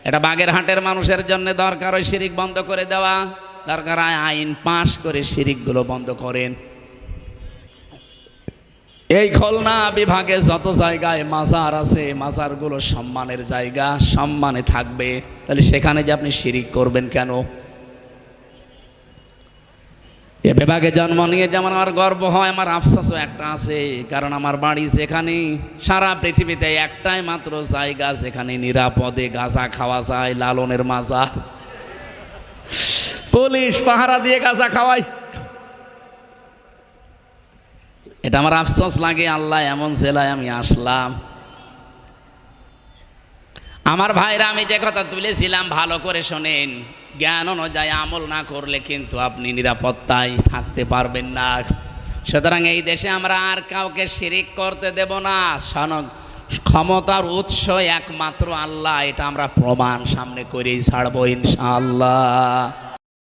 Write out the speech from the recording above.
এটা বাগেরহাটের মানুষের জন্য দরকার ওই শিরিক বন্ধ করে দেওয়া, দরকার আইন পাশ করে শিরিকগুলো বন্ধ করেন। এই খুলনা বিভাগে যত জায়গায় মাজার আছে, মাজারগুলো সম্মানের জায়গা, সম্মানে থাকবে। তাহলে সেখানে যে আপনি শিরিক করবেন কেন? এ বিভাগে জন্ম নিয়ে যেমন আমার গর্ব হয়, আমার আফসোসও একটা আছে। কারণ আমার বাড়ি যেখানে, সারা পৃথিবীতে একটাই মাত্র জায়গা যেখানে নিরাপদে গাঁজা খাওয়া যায়, লালনের মাজার। পুলিশ পাহারা দিয়ে গাঁজা খাওয়ায়। এটা আমার আফসোস লাগে, আল্লাহ এমন জেলায় আমি আসলাম। আমার ভাইরা, আমি যে কথা তুলেছিলাম ভালো করে শোনেন, জ্ঞান অনুযায়ী আমল না করলে কিন্তু আপনি নিরাপত্তায় থাকতে পারবেন না। সুতরাং এই দেশে আমরা আর কাউকে শিরিক করতে দেব না। ক্ষমতার উৎস একমাত্র আল্লাহ, এটা আমরা প্রমাণ সামনে করেই ছাড়বো ইনশাআল্লাহ।